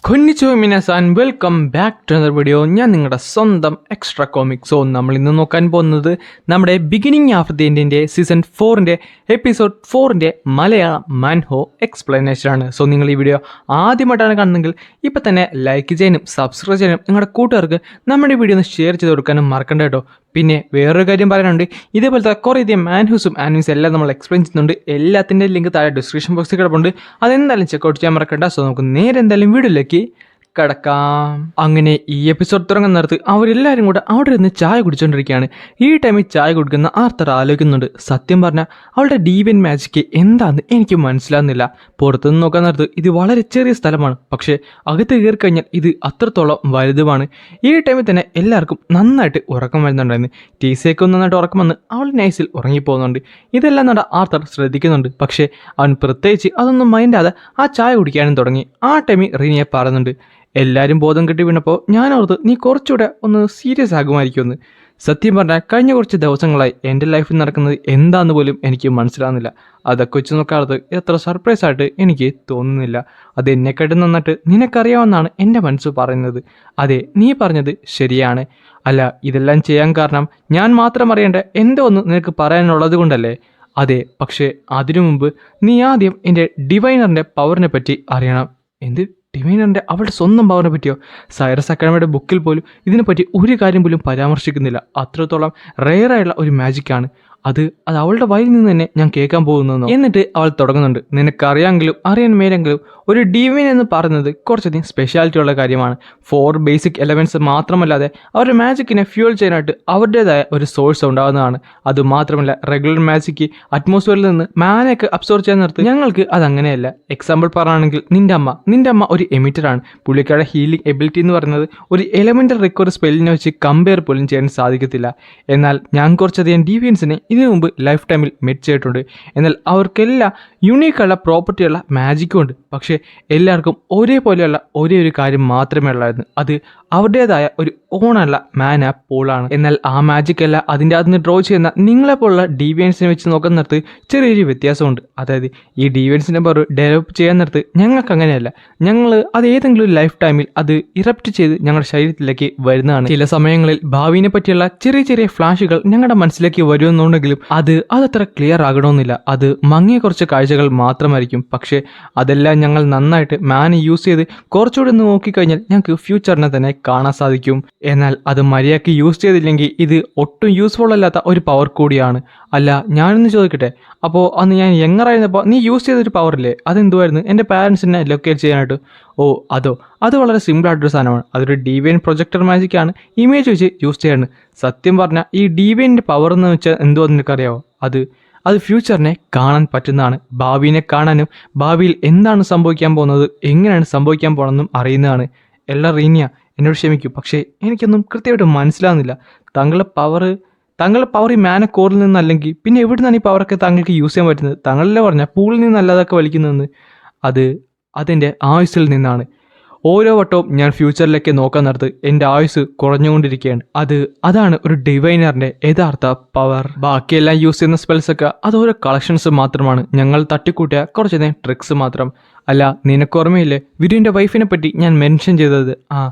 കൊന്നിച്ചു മിനാസാൻ welcome back to another video. ഞാൻ നിങ്ങളുടെ സ്വന്തം എക്സ്ട്രാ കോമിക്. സോ നമ്മൾ ഇന്ന് നോക്കാൻ പോകുന്നത് നമ്മുടെ ബിഗിനിങ് ഓഫ് ദി എൻഡിൻ്റെ സീസൺ 4 എപ്പിസോഡ് 4 മലയാളം മാൻഹോ എക്സ്പ്ലനേഷനാണ്. സോ നിങ്ങൾ ഈ വീഡിയോ ആദ്യമായിട്ടാണ് കാണുന്നതെങ്കിൽ ഇപ്പം തന്നെ ലൈക്ക് ചെയ്യാനും സബ്സ്ക്രൈബ് ചെയ്യാനും നിങ്ങളുടെ കൂട്ടുകാർക്ക് നമ്മുടെ വീഡിയോ ഒന്ന് ഷെയർ ചെയ്ത് കൊടുക്കാനും മറക്കണ്ട കേട്ടോ. പിന്നെ വേറൊരു കാര്യം പറയാനുണ്ട്, ഇതേപോലത്തെ കുറേയധികം മാൻഹൂസും ആനിമീസും എല്ലാം നമ്മൾ എക്സ്പ്ലെയിൻ ചെയ്യുന്നുണ്ട്. എല്ലാത്തിൻ്റെ ലിങ്ക് താഴെ ഡിസ്ക്രിപ്ഷൻ ബോക്സിൽ കിടപ്പുണ്ട്, അതെന്തായാലും ചെക്കൗട്ട് ചെയ്യാൻ മറക്കണ്ട. സോ നമുക്ക് നേരെ എന്തായാലും വീഡിയോയിലേക്ക് കടക്കാം. അങ്ങനെ ഈ എപ്പിസോഡ് തുടങ്ങുന്നിടത്ത് അവരെല്ലാവരും കൂടെ അവിടെ ഇരുന്ന് ചായ കുടിച്ചുകൊണ്ടിരിക്കുകയാണ്. ഈ ടൈമിൽ ചായ കുടിക്കുന്ന ആർത്തർ ആലോചിക്കുന്നുണ്ട്. സത്യം പറഞ്ഞാൽ അവളുടെ ഡീവൻ മാജിക്ക് എന്താണെന്ന് എനിക്ക് മനസ്സിലാകുന്നില്ല. പുറത്തുനിന്ന് നോക്കാൻ നേരത്ത് ഇത് വളരെ ചെറിയ സ്ഥലമാണ്, പക്ഷേ അകത്ത് കയറി കഴിഞ്ഞാൽ ഇത് അത്രത്തോളം വലുതുമാണ്. ഈ ടൈമിൽ തന്നെ എല്ലാവർക്കും നന്നായിട്ട് ഉറക്കം വരുന്നുണ്ടായിരുന്നു. ടീസേക്കും നന്നായിട്ട് ഉറക്കം വന്ന് അവൾ നൈസിൽ ഉറങ്ങിപ്പോകുന്നുണ്ട്. ഇതെല്ലാം നട ആർത്തർ ശ്രദ്ധിക്കുന്നുണ്ട്. പക്ഷേ അവൻ പ്രത്യേകിച്ച് അതൊന്നും മൈൻഡാതെ ആ ചായ കുടിക്കാനും തുടങ്ങി. ആ ടൈമിൽ റീനിയെ പറയുന്നുണ്ട്, എല്ലാവരും ബോധം കെട്ടി വീണപ്പോൾ ഞാൻ ഓർത്ത് നീ കുറച്ചുകൂടെ ഒന്ന് സീരിയസ് ആകുമായിരിക്കുമെന്ന്. സത്യം പറഞ്ഞാൽ കഴിഞ്ഞ കുറച്ച് ദിവസങ്ങളായി എൻ്റെ ലൈഫിൽ നടക്കുന്നത് എന്താണെന്ന് പോലും എനിക്ക് മനസ്സിലാകുന്നില്ല. അതൊക്കെ വെച്ച് നോക്കാത്തത് എത്ര സർപ്രൈസ് ആയിട്ട് എനിക്ക് തോന്നുന്നില്ല. അത് എന്നെക്കാട്ടും നന്നായിട്ട് നിനക്കറിയാമെന്നാണ് എൻ്റെ മനസ്സ് പറയുന്നത്. അതെ, നീ പറഞ്ഞത് ശരിയാണ്. അല്ല, ഇതെല്ലാം ചെയ്യാൻ കാരണം ഞാൻ മാത്രം അറിയേണ്ട എന്തോ ഒന്ന് നിനക്ക് പറയാനുള്ളത് കൊണ്ടല്ലേ? അതെ, പക്ഷേ അതിനു മുമ്പ് നീ ആദ്യം എൻ്റെ ഡിവൈനറിൻ്റെ പവറിനെ പറ്റി അറിയണം. എന്ത് ഡിവൈനറിൻ്റെ അവളുടെ സ്വന്തം പവറിനെ പറ്റിയോ? സൈറസ് അക്കാഡമിയുടെ ബുക്കിൽ പോലും ഇതിനെപ്പറ്റി ഒരു കാര്യം പോലും പരാമർശിക്കുന്നില്ല. അത്രത്തോളം റെയറായുള്ള ഒരു മാജിക്കാണ് അത് അവളുടെ വായിൽ നിന്ന് തന്നെ ഞാൻ കേൾക്കാൻ പോകുന്നു. എന്നിട്ട് അവൾ തുടങ്ങുന്നുണ്ട്, നിനക്കറിയാമെങ്കിലും അറിയാൻ മേലെങ്കിലും ഒരു ഡിവൈൻ എന്ന് പറയുന്നത് കുറച്ചധികം സ്പെഷ്യാലിറ്റി ഉള്ള കാര്യമാണ്. 4 ബേസിക് എലമെൻറ്റ്സ് മാത്രമല്ലാതെ അവരുടെ മാജിക്കിനെ ഫ്യൂൽ ചെയ്യാനായിട്ട് അവരുടേതായ ഒരു സോഴ്സ് ഉണ്ടാകുന്നതാണ്. അതുമാത്രമല്ല, റെഗുലർ മാജിക്ക് അറ്റ്മോസ്ഫിയറിൽ നിന്ന് മാനയൊക്കെ അബ്സോർവ് ചെയ്യാൻ നിർത്തി ഞങ്ങൾക്ക് അതങ്ങനെയല്ല. എക്സാമ്പിൾ പറയുകയാണെങ്കിൽ നിന്റെ അമ്മ ഒരു എമിറ്ററാണ്. പുള്ളിക്കാരുടെ ഹീലിംഗ് എബിലിറ്റി എന്ന് പറയുന്നത് ഒരു എലമെൻ്റൽ റിക്കവറി സ്പെല്ലിനെ വെച്ച് കമ്പയർ പോലും ചെയ്യാൻ സാധിക്കത്തില്ല. എന്നാൽ ഞാൻ കുറച്ചധികം ഡിവൈൻസിനെ ഇതിനു മുമ്പ് ലൈഫ് ടൈമിൽ മെറ്റ് ചെയ്തിട്ടുണ്ട്. എന്നാൽ അവർക്കെല്ലാം യുണീക്കുള്ള പ്രോപ്പർട്ടിയുള്ള മാജിക്കും ഉണ്ട്. പക്ഷേ എല്ലാവർക്കും ഒരേപോലെയുള്ള ഒരേ ഒരു കാര്യം മാത്രമേ ഉള്ളായിരുന്നു, അത് അവരുടേതായ ഒരു ഓണല്ല മാൻ ആപ്പ് പോളാണ്. എന്നാൽ ആ മാജിക് അല്ല അതിൻ്റെ അകത്ത് നിന്ന് ഡ്രോ ചെയ്യുന്ന നിങ്ങളെപ്പോലുള്ള ഡിവൈൻസിനെ വെച്ച് നോക്കാൻ നേരത്ത് ചെറിയൊരു വ്യത്യാസമുണ്ട്. അതായത് ഈ ഡിവൈൻസിൻ്റെ പവർ ഡെവലപ്പ് ചെയ്യാൻ നേരത്ത് ഞങ്ങൾക്ക് അങ്ങനെയല്ല. ഞങ്ങൾ അത് ഏതെങ്കിലും ഒരു ലൈഫ് ടൈമിൽ അത് ഇറപ്റ്റ് ചെയ്ത് ഞങ്ങളുടെ ശരീരത്തിലേക്ക് വരുന്നതാണ്. ചില സമയങ്ങളിൽ ഭാവിനെ പറ്റിയുള്ള ചെറിയ ചെറിയ ഫ്ലാഷുകൾ ഞങ്ങളുടെ മനസ്സിലേക്ക് വരുമെന്നുണ്ടെങ്കിലും അതത്ര ക്ലിയർ ആകണമെന്നില്ല. അത് മങ്ങിയ കുറച്ച് കാഴ്ചകൾ മാത്രമായിരിക്കും. പക്ഷേ അതെല്ലാം ഞങ്ങൾ നന്നായിട്ട് മാൻ യൂസ് ചെയ്ത് കുറച്ചുകൂടി ഒന്ന് നോക്കിക്കഴിഞ്ഞാൽ ഞങ്ങൾക്ക് ഫ്യൂച്ചറിനെ തന്നെ കാണാൻ സാധിക്കും. എന്നാൽ അത് മര്യാദയ്ക്ക് യൂസ് ചെയ്തില്ലെങ്കിൽ ഇത് ഒട്ടും യൂസ്ഫുൾ അല്ലാത്ത ഒരു പവർ കൂടിയാണ്. അല്ല, ഞാനൊന്ന് ചോദിക്കട്ടെ, അപ്പോൾ അന്ന് ഞാൻ യങ്ങറായിരുന്നപ്പോൾ നീ യൂസ് ചെയ്തൊരു പവറില്ലേ, അതെന്തുമായിരുന്നു? എൻ്റെ പാരൻസിനെ ലൊക്കേറ്റ് ചെയ്യാനായിട്ട്. ഓ, അത് വളരെ സിമ്പിളായിട്ടൊരു സാധനമാണ്. അതൊരു ഡിവൈൻ പ്രൊജക്ടർ മാജിക്കാണ്. ഇമേജ് വെച്ച് യൂസ് ചെയ്യാണ്. സത്യം പറഞ്ഞാൽ ഈ ഡിവൈൻ്റെ പവർ എന്ന് വെച്ചാൽ എന്തോ നിനക്കറിയാമോ? അത് ഫ്യൂച്ചറിനെ കാണാൻ പറ്റുന്നതാണ്. ഭാവിയെ കാണാനും ഭാവിയിൽ എന്താണ് സംഭവിക്കാൻ പോകുന്നത്, എങ്ങനെയാണ് സംഭവിക്കാൻ പോകുന്നതെന്നും അറിയുന്നതാണ്. എല്ലാം റീനിയ, എന്നോട് ക്ഷമിക്കൂ, പക്ഷേ എനിക്കൊന്നും കൃത്യമായിട്ട് മനസ്സിലാകുന്നില്ല. താങ്കളുടെ പവർ ഈ മാനക്കോറിൽ നിന്നല്ലെങ്കിൽ പിന്നെ എവിടെ നിന്നാണ് ഈ പവറൊക്കെ താങ്കൾക്ക് യൂസ് ചെയ്യാൻ പറ്റുന്നത്? താങ്കളല്ലേ പറഞ്ഞാൽ പൂളിൽ നിന്നല്ലാതൊക്കെ വലിക്കുന്നതെന്ന്. അതെൻ്റെ ആയുസ്സിൽ നിന്നാണ്. ഓരോ വട്ടവും ഞാൻ ഫ്യൂച്ചറിലേക്ക് നോക്കാൻ നേരത്ത് എൻ്റെ ആയുസ് കുറഞ്ഞുകൊണ്ടിരിക്കുകയാണ്. അതാണ് ഒരു ഡിവൈനറിൻ്റെ യഥാർത്ഥ പവർ. ബാക്കിയെല്ലാം യൂസ് ചെയ്യുന്ന സ്പെൽസൊക്കെ അതോരോ കളക്ഷൻസ് മാത്രമാണ്. ഞങ്ങൾ തട്ടിക്കൂട്ടിയ കുറച്ചധികം ട്രിക്സ് മാത്രം. അല്ല, നിനക്ക് ഓർമ്മയില്ലേ വിരുവിൻ്റെ വൈഫിനെ പറ്റി ഞാൻ മെൻഷൻ ചെയ്തത്?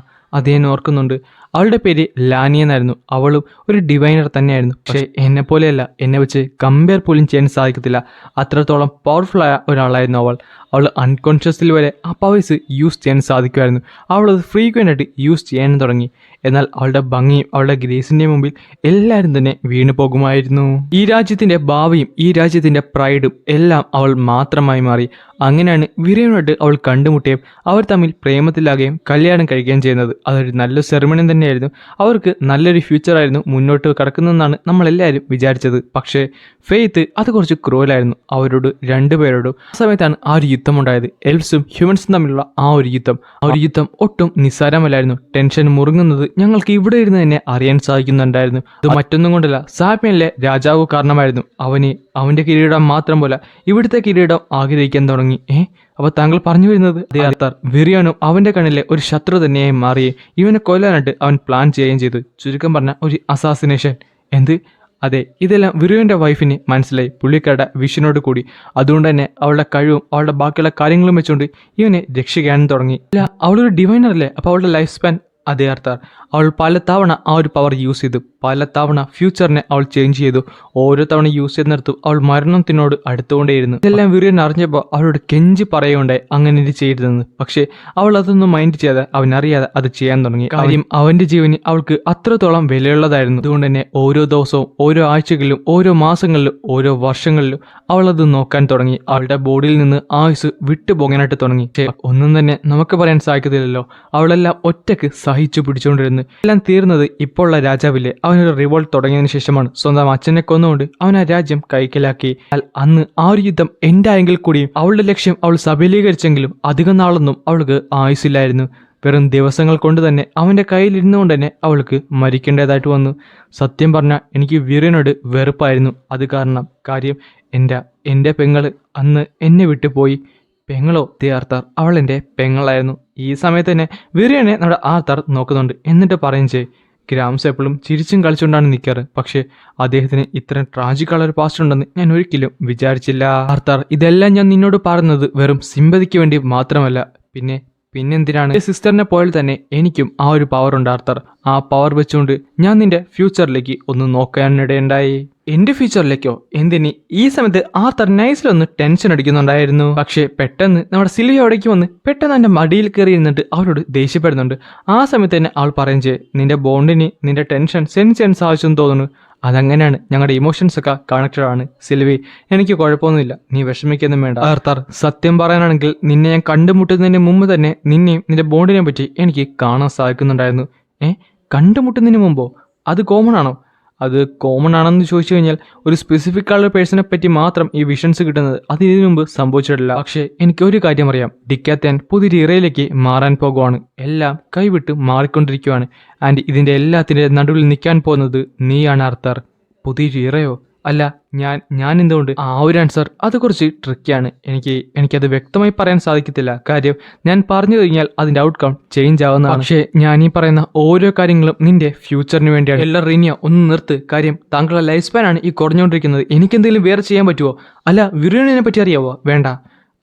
അതേ ഓർക്കുന്നുണ്ട്. അവളുടെ പേര് ലാനി എന്നായിരുന്നു. അവളും ഒരു ഡിവൈനർ തന്നെയായിരുന്നു. പക്ഷേ എന്നെ പോലെയല്ല, എന്നെ വെച്ച് കമ്പയർ പോലും ചെയ്യാൻ സാധിക്കത്തില്ല. അത്രത്തോളം പവർഫുള്ളായ ഒരാളായിരുന്നു അവൾ അൺകോൺഷ്യസിൽ വരെ ആ പവേഴ്സ് യൂസ് ചെയ്യാൻ സാധിക്കുമായിരുന്നു. അവളത് ഫ്രീക്വൻ്റ് ആയിട്ട് യൂസ് ചെയ്യാൻ തുടങ്ങി. എന്നാൽ അവളുടെ ഭംഗിയും അവളുടെ ഗ്രേസിൻ്റെ മുമ്പിൽ എല്ലാവരും തന്നെ വീണു പോകുമായിരുന്നു. ഈ രാജ്യത്തിൻ്റെ ഭാവിയും ഈ രാജ്യത്തിൻ്റെ പ്രൈഡും എല്ലാം അവൾ മാത്രമായി മാറി. അങ്ങനെയാണ് വിരയുമായിട്ട് അവൾ കണ്ടുമുട്ടുകയും അവർ തമ്മിൽ പ്രേമത്തിലാകുകയും കല്യാണം കഴിക്കുകയും ചെയ്യുന്നത്. അതൊരു നല്ലൊരു സെറിമണി തന്നെയായിരുന്നു. അവർക്ക് നല്ലൊരു ഫ്യൂച്ചറായിരുന്നു മുന്നോട്ട് കിടക്കുന്നതെന്നാണ് നമ്മളെല്ലാവരും വിചാരിച്ചത്. പക്ഷേ ഫെയ്ത്ത് അത് കുറച്ച് ക്രൂവലായിരുന്നു അവരോട് രണ്ടുപേരോടും. ആ സമയത്താണ് ആ ഒരു യുദ്ധമുണ്ടായത്. എൽഫ്സും ഹ്യൂമൻസും തമ്മിലുള്ള ആ ഒരു യുദ്ധം ഒട്ടും നിസ്സാരമല്ലായിരുന്നു. ടെൻഷൻ മുറുങ്ങുന്നത് ഞങ്ങൾക്ക് ഇവിടെ ഇരുന്ന് തന്നെ അറിയാൻ സാധിക്കുന്നുണ്ടായിരുന്നു. അത് മറ്റൊന്നും കൊണ്ടല്ല, സാപ്യനിലെ രാജാവ് കാരണമായിരുന്നു. അവൻ്റെ കിരീടം മാത്രം പോലെ ഇവിടുത്തെ കിരീടം ആഗ്രഹിക്കാൻ തുടങ്ങി. അപ്പോൾ താങ്കൾ പറഞ്ഞു വരുന്നത് ആർത്തർ വിറിയാനും അവൻ്റെ കണ്ണിലെ ഒരു ശത്രു തന്നെയായി മാറുകയും ഇവനെ കൊല്ലാനായിട്ട് അവൻ പ്ലാൻ ചെയ്യുകയും ചെയ്തു. ചുരുക്കം പറഞ്ഞ ഒരു അസാസിനേഷൻ. അതെ, ഇതെല്ലാം വിറുവിൻ്റെ വൈഫിന് മനസ്സിലായി പുള്ളിക്കാരുടെ വിഷനോട് കൂടി. അതുകൊണ്ട് തന്നെ അവളുടെ കഴിവും അവളുടെ ബാക്കിയുള്ള കാര്യങ്ങളും വെച്ചുകൊണ്ട് ഇവനെ രക്ഷിക്കാനും തുടങ്ങി. അല്ല, അവളൊരു ഡിവൈനർ അല്ലേ, അപ്പോൾ അവളുടെ ലൈഫ് സ്പാൻ അതേ അർത്ഥാർ അവൾ പല തവണ ആ ഒരു പവർ യൂസ് ചെയ്തു, പല തവണ ഫ്യൂച്ചറിനെ അവൾ ചേഞ്ച് ചെയ്തു. ഓരോ തവണ യൂസ് ചെയ്യുന്നിടത്തും അവൾ മരണത്തിനോട് അടുത്തുകൊണ്ടേയിരുന്നു. ഇതെല്ലാം വിറിയൻ അറിഞ്ഞപ്പോൾ അവളോട് കെഞ്ചി പറയുകയുണ്ടായി അങ്ങനെ ഇത് ചെയ്യരുതെന്ന്. പക്ഷേ അവൾ അതൊന്നും മൈൻഡ് ചെയ്യാതെ അവനറിയാതെ അത് ചെയ്യാൻ തുടങ്ങി. കാര്യം അവന്റെ ജീവന് അവൾക്ക് അത്രത്തോളം വിലയുള്ളതായിരുന്നു. അതുകൊണ്ട് തന്നെ ഓരോ ദിവസവും ഓരോ ആഴ്ചകളിലും ഓരോ മാസങ്ങളിലും ഓരോ വർഷങ്ങളിലും അവൾ അത് നോക്കാൻ തുടങ്ങി. അവളുടെ ബോഡിയിൽ നിന്ന് ആയുസ് വിട്ടുപോകാനായിട്ട് തുടങ്ങി. ഒന്നും തന്നെ നമുക്ക് പറയാൻ സാധിക്കത്തില്ലല്ലോ. അവളെല്ലാം ഒറ്റക്ക് സഹിച്ചു പിടിച്ചുകൊണ്ടിരുന്നു. എല്ലാം തീർന്നത് ഇപ്പോൾ ഉള്ള രാജാവില്ലേ, അവനൊരു റിവോൾട്ട് തുടങ്ങിയതിനു ശേഷമാണ്. സ്വന്തം അച്ഛനെ കൊന്നുകൊണ്ട് അവൻ ആ രാജ്യം കൈക്കലാക്കി. അന്ന് ആ ഒരു യുദ്ധം എൻഡായെങ്കിൽ കൂടിയും അവളുടെ ലക്ഷ്യം അവൾ സബലീകരിച്ചെങ്കിലും അധികം നാളൊന്നും അവൾക്ക് ആയുസില്ലായിരുന്നു. വെറും ദിവസങ്ങൾ കൊണ്ട് തന്നെ അവന്റെ കയ്യിലിരുന്നുകൊണ്ട് തന്നെ അവൾക്ക് മരിക്കേണ്ടതായിട്ട് വന്നു. സത്യം പറഞ്ഞാൽ എനിക്ക് വീരനോട് വെറുപ്പായിരുന്നു. അത് കാര്യം എൻ്റെ പെങ്ങള് അന്ന് എന്നെ വിട്ടുപോയി. പെങ്ങളോ? ആർത്താർ അവൾ എൻ്റെ പെങ്ങളായിരുന്നു. ഈ സമയത്ത് തന്നെ വിറിയനെ നമ്മുടെ ആർത്താർ നോക്കുന്നുണ്ട്. എന്നിട്ട് പറയും ഗ്രാംസ് എപ്പോഴും ചിരിച്ചും കളിച്ചുകൊണ്ടാണ് നിൽക്കാറ്. പക്ഷേ അദ്ദേഹത്തിന് ഇത്രയും ട്രാജിക്കുള്ള ഒരു പാസ്റ്റ് ഉണ്ടെന്ന് ഞാൻ ഒരിക്കലും വിചാരിച്ചില്ല. ആർത്താർ, ഇതെല്ലാം ഞാൻ നിന്നോട് പറയുന്നത് വെറും സിമ്പതിക്ക് വേണ്ടി മാത്രമല്ല. പിന്നെന്തിനാണ് സിസ്റ്ററിനെ പോലെ തന്നെ എനിക്കും ആ ഒരു പവർ ഉണ്ട് ആർത്തർ. ആ പവർ വെച്ചുകൊണ്ട് ഞാൻ നിന്റെ ഫ്യൂച്ചറിലേക്ക് ഒന്ന് നോക്കാനിടയുണ്ടായി. എന്റെ ഫ്യൂച്ചറിലേക്കോ? എന്തിന്? ഈ സമയത്ത് ആർത്തർ നൈസിലൊന്ന് ടെൻഷൻ അടിക്കുന്നുണ്ടായിരുന്നു. പക്ഷേ പെട്ടെന്ന് നമ്മുടെ സിൽവിയ അവിടേക്ക് വന്ന് പെട്ടെന്ന് എൻ്റെ മടിയിൽ കയറി ഇരുന്നിട്ട് അവരോട് ദേഷ്യപ്പെടുന്നുണ്ട്. ആ സമയത്ത് തന്നെ അവൾ പറയും നിന്റെ ബോണ്ടിന് നിന്റെ ടെൻഷൻ സെൻസ് ചെയ്യാൻ സാധിച്ചെന്ന് തോന്നുന്നു. അതങ്ങനെയാണ്, ഞങ്ങളുടെ ഇമോഷൻസ് ഒക്കെ കണക്റ്റഡ് ആണ് സിൽവി. എനിക്ക് കുഴപ്പമൊന്നുമില്ല, നീ വിഷമിക്കൊന്നും വേണ്ട. ആർത്തർ, സത്യം പറയാനാണെങ്കിൽ നിന്നെ ഞാൻ കണ്ടുമുട്ടുന്നതിന് മുമ്പ് തന്നെ നിന്നെയും നിന്റെ ബോണ്ടിനെ പറ്റി എനിക്ക് കാണാൻ സാധിക്കുന്നുണ്ടായിരുന്നു. കണ്ടുമുട്ടുന്നതിന് മുമ്പോ? അത് കോമൺ ആണോ? അത് കോമൺ ആണെന്ന് ചോദിച്ചു കഴിഞ്ഞാൽ ഒരു സ്പെസിഫിക് ആളുടെ പേഴ്സണെ പറ്റി മാത്രം ഈ വിഷൻസ് കിട്ടുന്നത് അത് ഇതിനു മുമ്പ് സംഭവിച്ചിട്ടില്ല. പക്ഷേ എനിക്കൊരു കാര്യം അറിയാം, ഡിക്കാത്താൻ പുതിയൊരു ഇറയിലേക്ക് മാറാൻ പോകുവാണ്. എല്ലാം കൈവിട്ട് മാറിക്കൊണ്ടിരിക്കുകയാണ്. ആൻഡ് ഇതിൻ്റെ എല്ലാത്തിൻ്റെ നടുവിൽ നിൽക്കാൻ പോകുന്നത് നീയാണ് ആർത്തർ. പുതിയൊരു ഇറയോ? അല്ല, ഞാൻ എന്തുകൊണ്ട്? ആ ഒരു ആൻസർ അത് കുറച്ച് ട്രിക്കിയാണ്. എനിക്കത് വ്യക്തമായി പറയാൻ സാധിക്കത്തില്ല. കാര്യം ഞാൻ പറഞ്ഞു കഴിഞ്ഞാൽ അതിന്റെ ഔട്ട്കം ചേഞ്ച് ആവുന്നതാണ്. പക്ഷേ ഞാൻ ഈ പറയുന്ന ഓരോ കാര്യങ്ങളും നിന്റെ ഫ്യൂച്ചറിന് വേണ്ടിയാണ്. എല്ലാം റിനിയ ഒന്ന് നിർത്ത്. കാര്യം താങ്കളുടെ ലൈഫ് സ്പാൻ ആണ് ഈ കുറഞ്ഞുകൊണ്ടിരിക്കുന്നത്. എനിക്കെന്തെങ്കിലും വേറെ ചെയ്യാൻ പറ്റുമോ? അല്ല, വിരുണിനെ പറ്റി അറിയാവോ? വേണ്ട,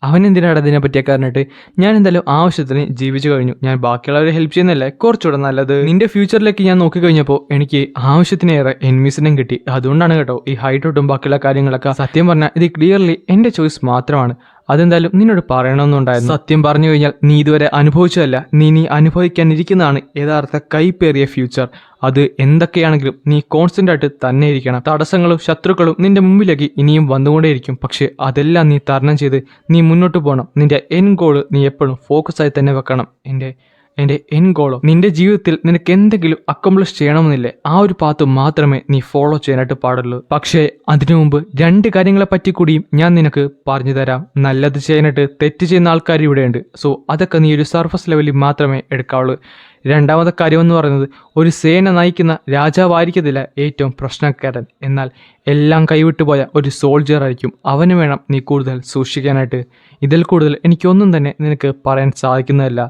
അവനെന്തിനാണ് അതിനെ പറ്റിയൊക്കെ ഞാൻ എന്തായാലും ആവശ്യത്തിന് ജീവിച്ചു കഴിഞ്ഞു. ഞാൻ ബാക്കിയുള്ളവരെ ഹെൽപ്പ് ചെയ്യുന്നല്ലേ കുറച്ചുകൂടെ നല്ലത്. നിന്റെ ഫ്യൂച്ചറിലേക്ക് ഞാൻ നോക്കിക്കഴിഞ്ഞപ്പോൾ എനിക്ക് ആവശ്യത്തിനേറെ എനിമീസിനും കിട്ടി. അതുകൊണ്ടാണ് കേട്ടോ ഈ ഹൈറ്റോട്ടും ബാക്കിയുള്ള കാര്യങ്ങളൊക്കെ. സത്യം പറഞ്ഞാൽ ഇത് ക്ലിയർലി എൻ്റെ ചോയ്സ് മാത്രമാണ്. അതെന്തായാലും നിന്നോട് പറയണമെന്നുണ്ടായിരുന്നു. സത്യം പറഞ്ഞു കഴിഞ്ഞാൽ നീ ഇതുവരെ അനുഭവിച്ചതല്ല, നീ അനുഭവിക്കാനിരിക്കുന്നതാണ് യഥാർത്ഥ കൈപ്പേറിയ ഫ്യൂച്ചർ. അത് എന്തൊക്കെയാണെങ്കിലും നീ കോൺസ്റ്റന്റ് ആയിട്ട് തന്നെ ഇരിക്കണം. തടസ്സങ്ങളും ശത്രുക്കളും നിന്റെ മുമ്പിലേക്ക് ഇനിയും വന്നുകൊണ്ടേയിരിക്കും. പക്ഷെ അതെല്ലാം നീ തരണം ചെയ്ത് നീ മുന്നോട്ട് പോകണം. നിന്റെ എൻ ഗോള് നീ എപ്പോഴും ഫോക്കസായി തന്നെ വെക്കണം. എൻ്റെ എൻ ഗോളോ? നിന്റെ ജീവിതത്തിൽ നിനക്ക് എന്തെങ്കിലും അക്കംപ്ലിഷ് ചെയ്യണമെന്നില്ലേ, ആ ഒരു പാത്ത് മാത്രമേ നീ ഫോളോ ചെയ്യാനായിട്ട് പാടുള്ളൂ. പക്ഷേ അതിനു മുമ്പ് 2 കാര്യങ്ങളെ പറ്റി കൂടിയും ഞാൻ നിനക്ക് പറഞ്ഞു തരാം. നല്ലത് ചെയ്യാനായിട്ട് തെറ്റ് ചെയ്യുന്ന ആൾക്കാർ ഇവിടെയുണ്ട്. സോ അതൊക്കെ നീ ഒരു സർഫസ് ലെവലിൽ മാത്രമേ എടുക്കാവുള്ളൂ. രണ്ടാമത്തെ കാര്യം എന്ന് പറയുന്നത്, ഒരു സേന നയിക്കുന്ന രാജാവായിരിക്കത്തില്ല ഏറ്റവും പ്രശ്നക്കാരൻ. എന്നാൽ എല്ലാം കൈവിട്ടുപോയ ഒരു സോൾജിയർ ആയിരിക്കും. അവന് വേണം നീ കൂടുതൽ സൂക്ഷിക്കാനായിട്ട്. ഇതിൽ കൂടുതൽ എനിക്കൊന്നും തന്നെ നിനക്ക് പറയാൻ സാധിക്കുന്നതല്ല.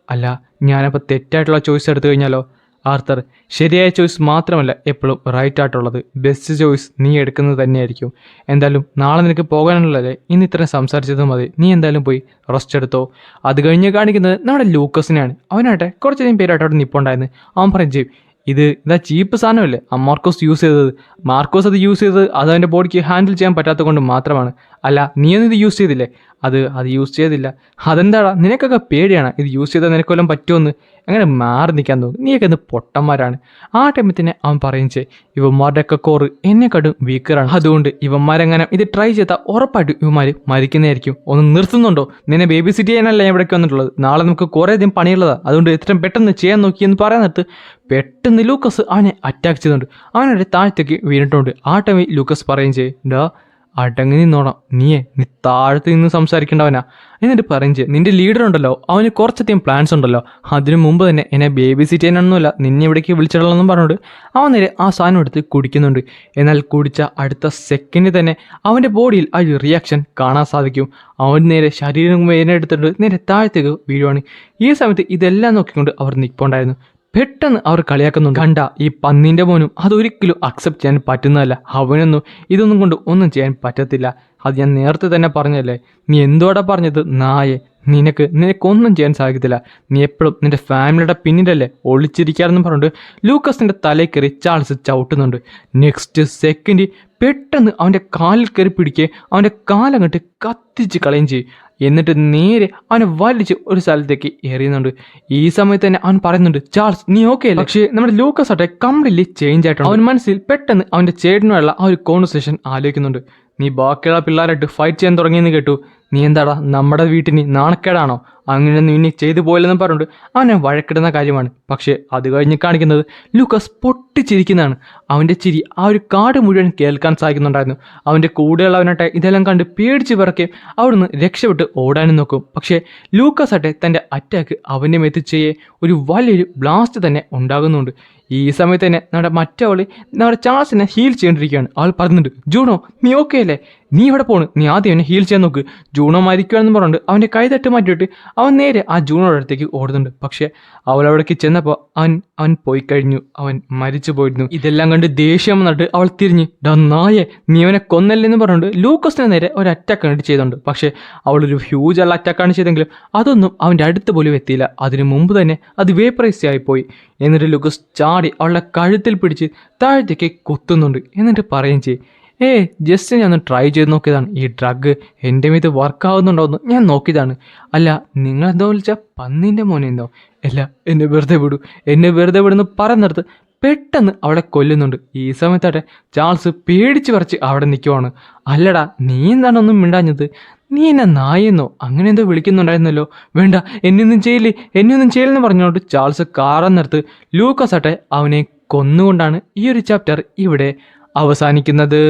അല്ല, ഞാനപ്പോൾ തെറ്റായിട്ടുള്ള ചോയ്സ് എടുത്തു കഴിഞ്ഞാലോ? ആർത്തർ, ശരിയായ ചോയ്സ് മാത്രമല്ല എപ്പോഴും റൈറ്റ് ആയിട്ടുള്ളത്. ബെസ്റ്റ് ചോയ്സ് നീ എടുക്കുന്നത് തന്നെയായിരിക്കും. എന്തായാലും നാളെ നിനക്ക് പോകാനുള്ളതല്ലേ, ഇന്ന് ഇത്രയും സംസാരിച്ചത് മതി. നീ എന്തായാലും പോയി റെസ്റ്റ് എടുത്തോ. അത് കഴിഞ്ഞ് കാണിക്കുന്നത് നമ്മുടെ ലൂക്കസിനെയാണ്. അവനാട്ടെ കുറച്ചധികം പേരായിട്ട് അവിടെ നിൽപ്പുണ്ടായിരുന്നു. അവൻ പറയും ഇതാ ചീപ്പ് സാധനമല്ലേ മാർക്കോസ് യൂസ് ചെയ്തത്. മാർക്കോസ് അത് യൂസ് ചെയ്തത് അത് അവൻ്റെ ബോഡിക്ക് ഹാൻഡിൽ ചെയ്യാൻ പറ്റാത്തത് കൊണ്ട് മാത്രമാണ്. അല്ല, നീയൊന്നും ഇത് യൂസ് ചെയ്തില്ലേ? അത് യൂസ് ചെയ്തില്ല. അതെന്താടാ, നിനക്കൊക്കെ പേടിയാണ് ഇത് യൂസ് ചെയ്താൽ നിനക്കൊല്ലം പറ്റുമെന്ന്. അങ്ങനെ മാറി നിൽക്കാൻ തോന്നുന്നു. നീയൊക്കെ ഇത് പൊട്ടന്മാരാണ്. ആ ടൈമിൽ തന്നെ അവൻ പറയും ഇവന്മാരുടെയൊക്കെ കോറ് എന്നെക്കാട്ടും വീക്കറാണ്. അതുകൊണ്ട് ഇവന്മാരെങ്ങനെ ഇത് ട്രൈ ചെയ്താൽ ഉറപ്പായിട്ടും ഇവന്മാർ മരിക്കുന്നതായിരിക്കും. ഒന്ന് നിർത്തുന്നുണ്ടോ? നിന്നെ ബേബി സിറ്റി ചെയ്യാനല്ല ഞാൻ ഇവിടേക്ക് വന്നിട്ടുള്ളത്. നാളെ നമുക്ക് കുറേ അധികം പണിയുള്ളതാണ്. അതുകൊണ്ട് എത്രയും പെട്ടെന്ന് ചെയ്യാൻ നോക്കിയെന്ന് പറയാൻ നേരത്ത് പെട്ടെന്ന് ലൂക്കസ് അവനെ അറ്റാക്ക് ചെയ്യുന്നുണ്ട്. അവനൊരു താഴത്തേക്ക് വീണിട്ടുണ്ട്. ആ ടൈമിൽ ലൂക്കസ് പറയും അടങ്ങി നിന്നോണം, നീ താഴത്ത് നിന്ന് സംസാരിക്കേണ്ടവനാ. എന്നിട്ട് പറയും നിന്റെ ലീഡർ ഉണ്ടല്ലോ, അവന് കുറച്ചധികം പ്ലാൻസ് ഉണ്ടല്ലോ. അതിനു മുമ്പ് തന്നെ എന്നെ ബേബി സിറ്റി ചെയ്യാനൊന്നുമല്ല നിന്നെ ഇവിടേക്ക് വിളിച്ചിടലെന്നും പറഞ്ഞുകൊണ്ട് അവൻ നേരെ ആ സാധനം എടുത്ത് കുടിക്കുന്നുണ്ട്. എന്നാൽ കുടിച്ച അടുത്ത സെക്കൻഡിൽ തന്നെ അവൻ്റെ ബോഡിയിൽ ആ റിയാക്ഷൻ കാണാൻ സാധിക്കും. അവൻ നേരെ ശരീരം വേദന എടുത്തിട്ട് നേരെ താഴത്തേക്ക് വീഴുവാണ്. ഈ സമയത്ത് ഇതെല്ലാം നോക്കിക്കൊണ്ട് അവർ നിൽപ്പുണ്ടായിരുന്നു. പെട്ടെന്ന് അവർ കളിയാക്കുന്നുണ്ട്. കണ്ട ഈ പന്നിൻ്റെ മോനും അതൊരിക്കലും അക്സെപ്റ്റ് ചെയ്യാൻ പറ്റുന്നതല്ല. അവനൊന്നും ഇതൊന്നും കൊണ്ട് ഒന്നും ചെയ്യാൻ പറ്റത്തില്ല. അത് ഞാൻ നേരത്തെ തന്നെ പറഞ്ഞല്ലേ. നീ എന്തോടെ പറഞ്ഞത് നായെ? നിനക്കൊന്നും ചെയ്യാൻ സാധിക്കത്തില്ല. നീ എപ്പോഴും നിന്റെ ഫാമിലിയുടെ പിന്നിലല്ലേ ഒളിച്ചിരിക്കാറെന്ന് പറഞ്ഞിട്ട് ലൂക്കസിൻ്റെ തലയിൽ കയറി ചാൾസ് ചവിട്ടുന്നുണ്ട്. നെക്സ്റ്റ് സെക്കൻഡ് പെട്ടെന്ന് അവൻ്റെ കാലിൽ കയറി പിടിക്കുകയും അവൻ്റെ കാലങ്ങോട്ട് കത്തിച്ച് കളയും ചെയ്യും. എന്നിട്ട് നേരെ അവനെ വലിച്ച് ഒരു സ്ഥലത്തേക്ക് എറിയുന്നുണ്ട്. ഈ സമയത്ത് തന്നെ അവൻ പറയുന്നുണ്ട്, ചാൾസ് നീ ഓക്കെ അല്ലേ? പക്ഷേ നമ്മുടെ ലൂക്കസ് ആട്ടെ കംപ്ലീറ്റ്ലി ചേഞ്ച് ആയിട്ടുണ്ട്. അവൻ മനസ്സിൽ പെട്ടെന്ന് അവൻ്റെ ചേട്ടനുമുള്ള ആ ഒരു കോൺവെർസേഷൻ ആലോചിക്കുന്നുണ്ട്. നീ ബാക്കിയുള്ള പിള്ളേരായിട്ട് ഫൈറ്റ് ചെയ്യാൻ തുടങ്ങിയെന്ന് കേട്ടു. നീ എന്താടാ നമ്മുടെ വീട്ടിന് നാണക്കേടാണോ? അങ്ങനെ നീ ചെയ്തു പോയില്ലെന്ന് പറഞ്ഞിട്ട് അവനെ വഴക്കിടുന്ന കാര്യമാണ്. പക്ഷേ അത് കഴിഞ്ഞ് കാണിക്കുന്നത് ലൂക്കസ് പൊട്ടിച്ചിരിക്കുന്നതാണ്. അവൻ്റെ ചിരി ആ ഒരു കാട് മുഴുവൻ കേൾക്കാൻ സാധിക്കുന്നുണ്ടായിരുന്നു. അവൻ്റെ കൂടെയുള്ളവനാട്ടെ ഇതെല്ലാം കണ്ട് പേടിച്ച് പിറക്കുകയും അവിടുന്ന് രക്ഷപ്പെട്ട് ഓടാനും നോക്കും. പക്ഷേ ലൂക്കസ് ആട്ടെ തൻ്റെ അറ്റാക്ക് അവൻ്റെ മേത്ത് ചെയ്യേ ഒരു വലിയൊരു ബ്ലാസ്റ്റ് തന്നെ ഉണ്ടാകുന്നുണ്ട്. ഈ സമയത്ത് തന്നെ നമ്മുടെ ചാൾസിനെ ഹീൽ ചെയ്തുകൊണ്ടിരിക്കുകയാണ്. അവൾ പറയുന്നുണ്ട്, ജൂണോ നീ ഓക്കെ അല്ലേ? നീ ഇവിടെ പോണ്, നീ ആദ്യം അവനെ ഹീൽ ചെയ്യാൻ നോക്ക്. ജൂണോ മരിക്കുകയാണെന്ന് പറഞ്ഞിട്ട് അവൻ്റെ കൈ തട്ട് മാറ്റിയിട്ട് അവൻ നേരെ ആ ജൂണോയുടെ അടുത്തേക്ക് ഓടുന്നുണ്ട്. പക്ഷേ അവൾ അവിടേക്ക് ചെന്നപ്പോൾ അവൻ പോയി കഴിഞ്ഞു. അവൻ മരിച്ചു പോയിരുന്നു. ഇതെല്ലാം കണ്ട് ദേഷ്യം വന്നിട്ട് അവൾ തിരിഞ്ഞ്, ഡാ നായെ നീ അവനെ കൊന്നല്ലെന്ന് പറഞ്ഞിട്ട് ലൂക്കസിന് നേരെ ഒരു അറ്റാക്ക് കണ്ടിട്ട് ചെയ്തുണ്ട്. പക്ഷേ അവളൊരു ഹ്യൂജ് ഉള്ള അറ്റാക്കാണ് ചെയ്തെങ്കിലും അതൊന്നും അവൻ്റെ അടുത്ത് പോലും എത്തിയില്ല. അതിനു മുമ്പ് തന്നെ അത് വേപ്പറൈസ് ആയിപ്പോയി. എന്നിട്ട് ലൂക്കസ് ചാടി അവളുടെ കഴുത്തിൽ പിടിച്ച് താഴത്തേക്ക് കുത്തുന്നുണ്ട്. എന്നിട്ട് പറയുകയും ചെയ്യും, ജസ്റ്റ് ഞാൻ ട്രൈ ചെയ്ത് നോക്കിയതാണ്. ഈ ഡ്രഗ് എൻ്റെ മേത്ത് വർക്കാവുന്നുണ്ടോയെന്ന് ഞാൻ നോക്കിയതാണ്. അല്ല നിങ്ങളെന്തോ വിളിച്ചാൽ പന്നിൻ്റെ മോനെന്തോ? അല്ല എന്നെ വെറുതെ വിടുന്നു പറയുന്നിടത്ത് പെട്ടെന്ന് അവളെ കൊല്ലുന്നുണ്ട്. ഈ സമയത്താട്ടെ ചാൾസ് പേടിച്ച് പറിച്ച് അവിടെ നിൽക്കുവാണ്. അല്ലടാ നീ എന്താണ് ഒന്നും മിണ്ടാഞ്ഞത്? നീ എന്നെ നായെന്നോ അങ്ങനെ എന്തോ വിളിക്കുന്നുണ്ടായിരുന്നല്ലോ. വേണ്ട എന്നൊന്നും ചെയ്യില്ലെന്ന് പറഞ്ഞുകൊണ്ട് ചാൾസ് കാറന്നിടത്ത് ലൂക്കസ് ആട്ടെ അവനെ കൊന്നുകൊണ്ടാണ് ഈ ഒരു ചാപ്റ്റർ ഇവിടെ അവസാനിക്കുന്നത്.